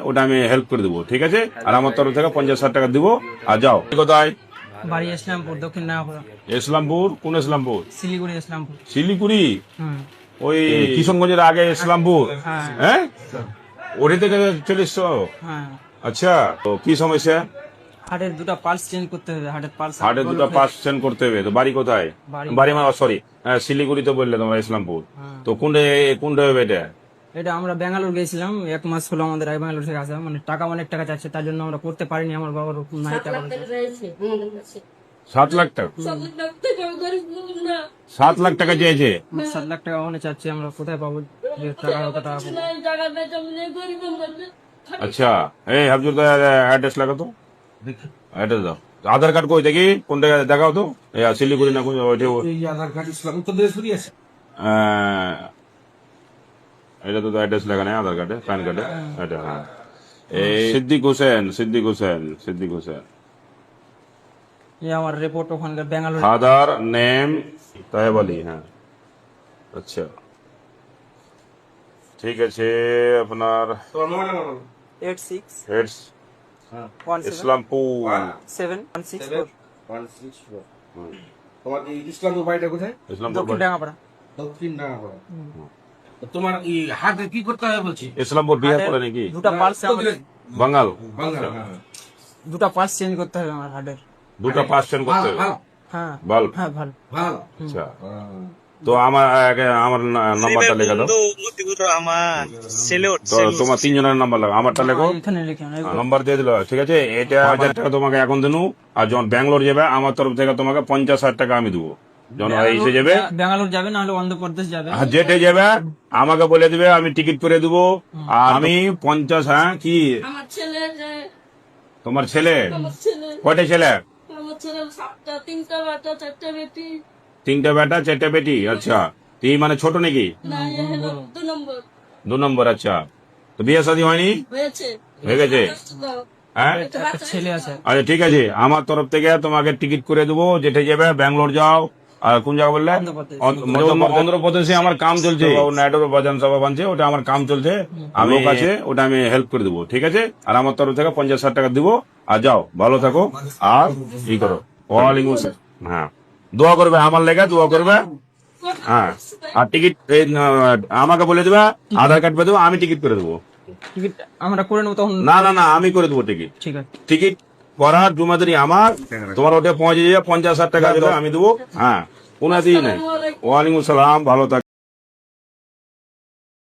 ওটা আমি হেল্প করে দেবো, ঠিক আছে? আর আমার তরফ থেকে 50,000 টাকা দিব। আর যাও। কোথায় বাড়ি ইসলামপুর, দক্ষিণ নাগাপুর। ইসলামপুর? কোন ইসলামপুর? শিলিগুড়ি ইসলামপুর। শিলিগুড়ি? হুম। ওই কিশনগঞ্জের আগে ইসলামপুর? হ্যাঁ হ্যাঁ, ওটি থেকে চলে এসছো? হ্যাঁ। আচ্ছা, তো কি সমস্যা? হার্টের দুটো পালস চেঞ্জ করতে হবে। হার্টের দুটো পাস চেঞ্জ করতে হবে। তো বাড়ি কোথায়? বাড়ি মানে সরি, শিলিগুড়ি তো বললে তোমার, ইসলামপুর। তো কোনটা হবে এটা? এটা আমরা ব্যাঙ্গালোর গেছিলাম, 1 মাস হলো আমাদের ব্যাঙ্গালোর থেকে আসা। মানে টাকা অনেক টাকা চাচ্ছে, তার জন্য আমরা করতে পারিনি। আমার বাবার নাই টাকা। 7 লাখ টাকা? 7 লাখ টাকা চেয়েছে? 7 লাখ টাকা অনেক চাচ্ছে, আমরা কোথায় পাবো যে টাকা অত টাকা পাবো? আচ্ছা, এই হাফজুর অ্যাড্রেস লাগা তো, অ্যাড্রেস দাও। আধার কার্ড কই দেখি, কোন জায়গায় দেখাও তো। এই শিলিগুড়ি না কোন আধার কার্ড ইসলাম উত্তর দিনাজপুরই আছে। এটা তো অ্যাড্রেস লেখা নেই আধার কার্ডে, প্যান কার্ডে। এটা হ্যাঁ, এই সিদ্দিক হোসেন। এই আমার রিপোর্ট ওখানকার ব্যাঙ্গালোর। Father name Taheb Ali. হ্যাঁ, আচ্ছা ঠিক আছে। আপনার তোমার মোবাইল নাম্বার 86 হেডস 17 ইসলামপুর 7164। 164। তোমার এই ইসলামপুর বাড়িটা কোথায়? ইসলামপুর দক্ষিণ ডাঙ্গাপাড়া। দক্ষিণ ডাঙ্গাপাড়া। তোমার এই হাতে কি করতে হবে বলছি? ইসলামপুর বিহার করে নাকি? দুটো পালস বাঙাল? বাংলা। দুটো পালস চেঞ্জ করতে হবে আমার হার্টের। দুটো পাস চেঞ্জ করতে হবে? হ্যাঁ বাল্ব? হ্যাঁ ভালো। ভালো। আচ্ছা, তো আমার নাম্বারটা লেখা দাও। তো তোমার 3 জনের নাম্বার লাগা, আমারটা লেখো। এখানে লিখে নাম্বার দিয়ে দিল, ঠিক আছে? এটা 1000 টাকা তোমাকে এখন দিনু। আর যখন ব্যাঙ্গালোর যাবে আমার তরফ থেকে তোমাকে 50,000 টাকা আমি দেবো। যখন এসে যাবে, ব্যাঙ্গালোর যাবে, নাহলে অন্ধ্রপ্রদেশ যাবে। আর যেতে যাবে আমাকে বলে দিবে, আমি টিকিট করে দেবো। আর আমি 50, হ্যাঁ কি আমার ছেলে তোমার ছেলে? আমার ছেলে কয়টা ছেলে? আমার ছেলে 7টা, 3টা বাচ্চা, 4টা বেটি। 3টা বেটা 4টা বেটি। আচ্ছা, তুই মানে ছোট নাকি? না, এ হলো 2 নম্বর। 2 নম্বর। আচ্ছা, তো বিয়ে শাদী হয়নি? হয়েছে। হয়ে গেছে? হ্যাঁ, একটা একটা ছেলে আছে। আচ্ছা ঠিক আছে, আমার তরফ থেকে তোমাকে টিকিট করে দেবো। যেতে যাবে ব্যাঙ্গালোর যাও। আর কোন জায়গা বললে? অন্ধ্রপ্রদেশ। অন্ধ্রপ্রদেশে আমার কাম চলছে, নাইডোর বাজান সভা বানছে, ওটা আমার কাম চলছে। লোক আছে, ওটা আমি হেল্প করে দেবো, ঠিক আছে? আর আমার তরফ থেকে 50,000 টাকা দিব। আর যাও, ভালো থাকো। আর ই করো। ওয়ালাইকুম আসসালাম। হ্যাঁ, দোয়া করবে আমার লেগে, দোয়া করবে। হ্যাঁ, আর টিকিট আমাকে বলে দেবে, আধার কার্ড পেয়ে দেবো, আমি টিকিট করে দেবো। টিকিট আমরা করে নেবো তখন। না, আমি করে দেবো টিকিট। ঠিক আছে। টিকিট করার জুমাদারি আমার, তোমার ওটা পৌঁছে যাবে। 50,000 টাকা আমি দেবো। হ্যাঁ, কোনো দিন নাই। ওয়ালাইকুম আসসালাম, ভালো থাক।